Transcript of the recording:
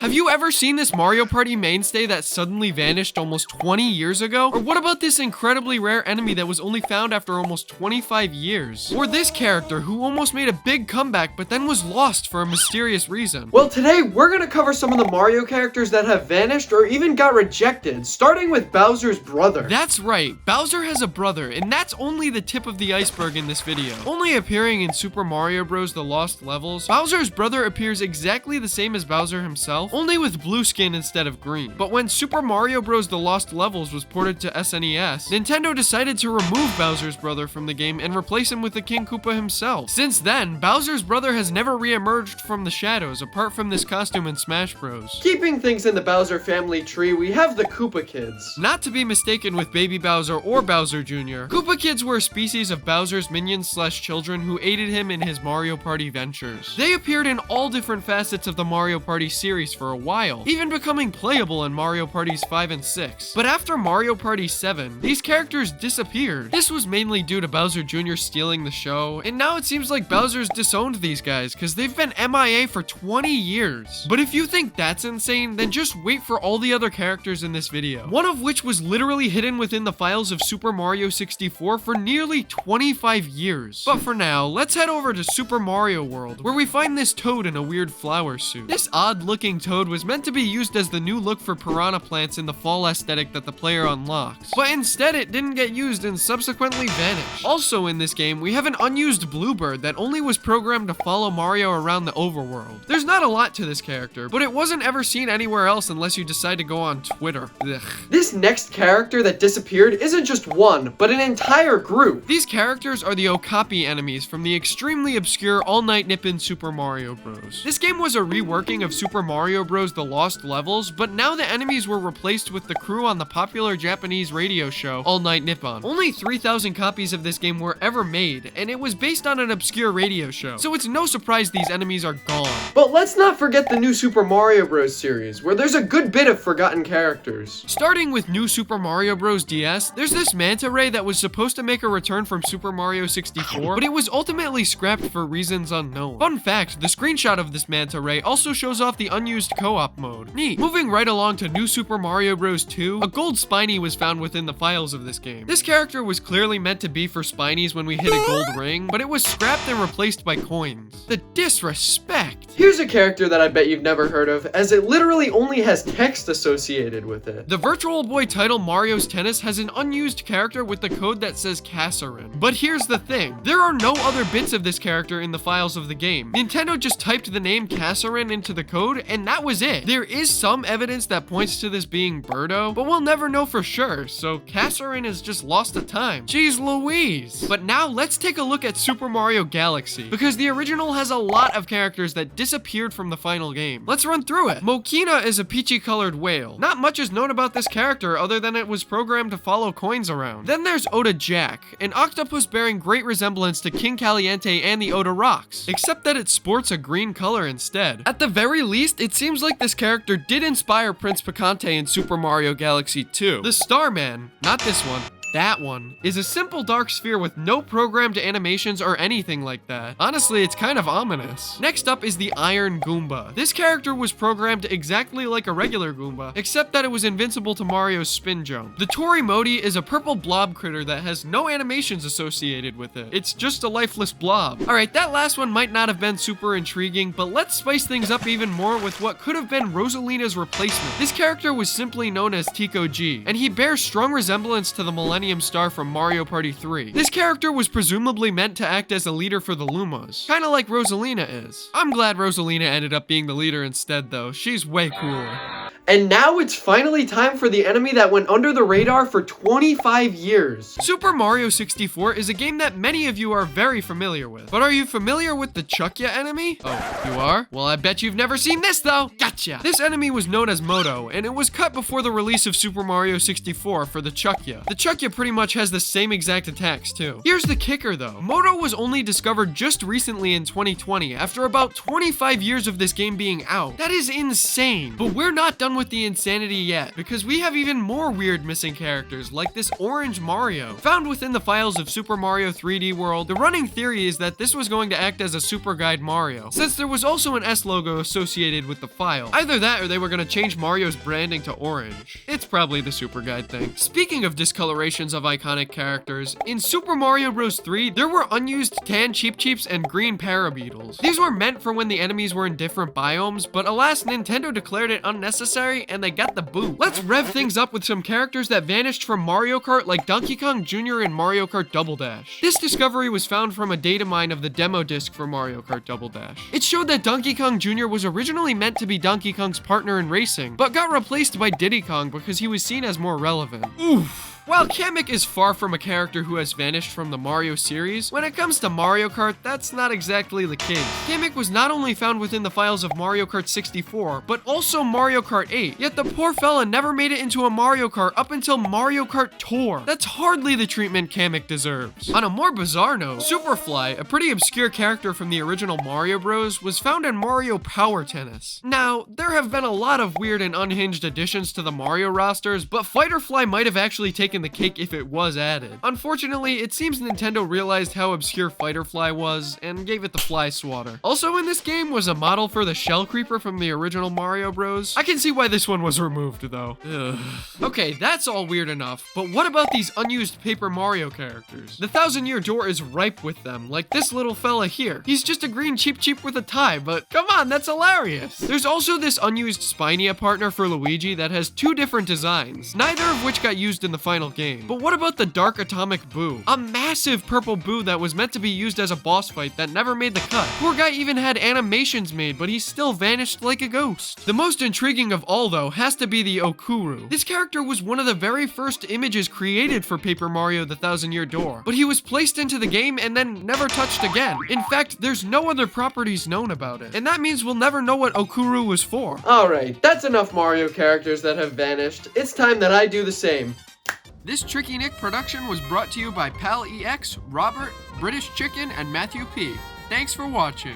Have you ever seen this Mario Party mainstay that suddenly vanished almost 20 years ago? Or what about this incredibly rare enemy that was only found after almost 25 years? Or this character who almost made a big comeback but then was lost for a mysterious reason? Well, today we're gonna cover some of the Mario characters that have vanished or even got rejected, starting with Bowser's brother. That's right, Bowser has a brother, and that's only the tip of the iceberg in this video. Only appearing in Super Mario Bros. The Lost Levels, Bowser's brother appears exactly the same as Bowser himself, only with blue skin instead of green. But when Super Mario Bros. The Lost Levels was ported to SNES, Nintendo decided to remove Bowser's brother from the game and replace him with the King Koopa himself. Since then, Bowser's brother has never re-emerged from the shadows, apart from this costume in Smash Bros. Keeping things in the Bowser family tree, we have the Koopa Kids. Not to be mistaken with Baby Bowser or Bowser Jr., Koopa Kids were a species of Bowser's minions/children who aided him in his Mario Party ventures. They appeared in all different facets of the Mario Party series for a while, even becoming playable in Mario Parties 5 and 6. But after Mario Party 7, these characters disappeared. This was mainly due to Bowser Jr. stealing the show, and now it seems like Bowser's disowned these guys because they've been MIA for 20 years. But if you think that's insane, then just wait for all the other characters in this video, one of which was literally hidden within the files of Super Mario 64 for nearly 25 years. But for now, let's head over to Super Mario World, where we find this Toad in a weird flower suit. This odd-looking Toad was meant to be used as the new look for piranha plants in the fall aesthetic that the player unlocks, but instead it didn't get used and subsequently vanished. Also in this game, we have an unused Bluebird that only was programmed to follow Mario around the overworld. There's not a lot to this character, but it wasn't ever seen anywhere else unless you decide to go on Twitter. Ugh. This next character that disappeared isn't just one, but an entire group. These characters are the Okapi enemies from the extremely obscure All Night Nippon Super Mario Bros. This game was a reworking of Super Mario Bros. The Lost Levels, but now the enemies were replaced with the crew on the popular Japanese radio show All Night Nippon. Only 3,000 copies of this game were ever made, and it was based on an obscure radio show, so it's no surprise these enemies are gone. But let's not forget the new Super Mario Bros. Series, where there's a good bit of forgotten characters. Starting with New Super Mario Bros. DS, there's this manta ray that was supposed to make a return from Super Mario 64, but it was ultimately scrapped for reasons unknown. Fun fact, the screenshot of this manta ray also shows off the unused co-op mode. Neat. Moving right along to New Super Mario Bros. 2, a gold Spiny was found within the files of this game. This character was clearly meant to be for Spinies when we hit a gold ring, but it was scrapped and replaced by coins. The disrespect. Here's a character that I bet you've never heard of, as it literally only has text associated with it. The Virtual Boy title Mario's Tennis has an unused character with the code that says Kasserin. But here's the thing, there are no other bits of this character in the files of the game. Nintendo just typed the name Kasserin into the code, and that was it. There is some evidence that points to this being Birdo, but we'll never know for sure, so Kasserin is just lost to time. Jeez Louise. But now let's take a look at Super Mario Galaxy, because the original has a lot of characters that disappeared from the final game. Let's run through it. Mokina is a peachy colored whale. Not much is known about this character other than it was programmed to follow coins around. Then there's Oda Jack, an octopus bearing great resemblance to King Caliente and the Oda Rocks, except that it sports a green color instead. At the very least, it seems like this character did inspire Prince Picante in Super Mario Galaxy 2. The Starman, not this one, that one, is a simple dark sphere with no programmed animations or anything like that. Honestly, it's kind of ominous. Next up is the Iron Goomba. This character was programmed exactly like a regular Goomba, except that it was invincible to Mario's spin jump. The Torimodi is a purple blob critter that has no animations associated with it. It's just a lifeless blob. Alright, that last one might not have been super intriguing, but let's spice things up even more with what could have been Rosalina's replacement. This character was simply known as Tico G, and he bears strong resemblance to the Millennium Star from Mario Party 3. This character was presumably meant to act as a leader for the Lumas, kinda like Rosalina is. I'm glad Rosalina ended up being the leader instead though, she's way cooler. And now it's finally time for the enemy that went under the radar for 25 years. Super Mario 64 is a game that many of you are very familiar with. But are you familiar with the Chuckya enemy? Oh, you are? Well, I bet you've never seen this though. Gotcha! This enemy was known as Moto, and it was cut before the release of Super Mario 64 for the Chuckya. The Chuckya pretty much has the same exact attacks too. Here's the kicker though. Moto was only discovered just recently in 2020, after about 25 years of this game being out. That is insane. But we're not done with with the insanity yet, because we have even more weird missing characters, like this orange Mario. Found within the files of Super Mario 3D World, the running theory is that this was going to act as a Super Guide Mario, since there was also an S logo associated with the file. Either that or they were going to change Mario's branding to orange. It's probably the Super Guide thing. Speaking of discolorations of iconic characters, in Super Mario Bros. 3, there were unused tan Cheep Cheeps and green Parabeetles. These were meant for when the enemies were in different biomes, but alas, Nintendo declared it unnecessary and they got the boot. Let's rev things up with some characters that vanished from Mario Kart, like Donkey Kong Jr. in Mario Kart Double Dash. This discovery was found from a data mine of the demo disc for Mario Kart Double Dash. It showed that Donkey Kong Jr. was originally meant to be Donkey Kong's partner in racing, but got replaced by Diddy Kong because he was seen as more relevant. Oof. While Kamek is far from a character who has vanished from the Mario series, when it comes to Mario Kart, that's not exactly the case. Kamek was not only found within the files of Mario Kart 64, but also Mario Kart 8, yet the poor fella never made it into a Mario Kart up until Mario Kart Tour. That's hardly the treatment Kamek deserves. On a more bizarre note, Superfly, a pretty obscure character from the original Mario Bros, was found in Mario Power Tennis. Now, there have been a lot of weird and unhinged additions to the Mario rosters, but Fighterfly might have actually taken the cake if it was added. Unfortunately, it seems Nintendo realized how obscure Fighterfly was and gave it the fly swatter. Also in this game was a model for the Shell Creeper from the original Mario Bros. I can see why this one was removed though. Ugh. Okay, that's all weird enough, but what about these unused Paper Mario characters? The 1000-Year Door is ripe with them, like this little fella here. He's just a green Cheep Cheep with a tie, but come on, that's hilarious. There's also this unused Spinea partner for Luigi that has two different designs, neither of which got used in the final game. But what about the Dark Atomic Boo? A massive purple boo that was meant to be used as a boss fight that never made the cut. Poor guy even had animations made, but he still vanished like a ghost. The most intriguing of all though has to be the Okuru. This character was one of the very first images created for Paper Mario the 1000-Year Door, but he was placed into the game and then never touched again. In fact, there's no other properties known about it, and that means we'll never know what Okuru was for. Alright, that's enough Mario characters that have vanished. It's time that I do the same. This Tricky Nick production was brought to you by Pal EX, Robert, British Chicken, and Matthew P. Thanks for watching.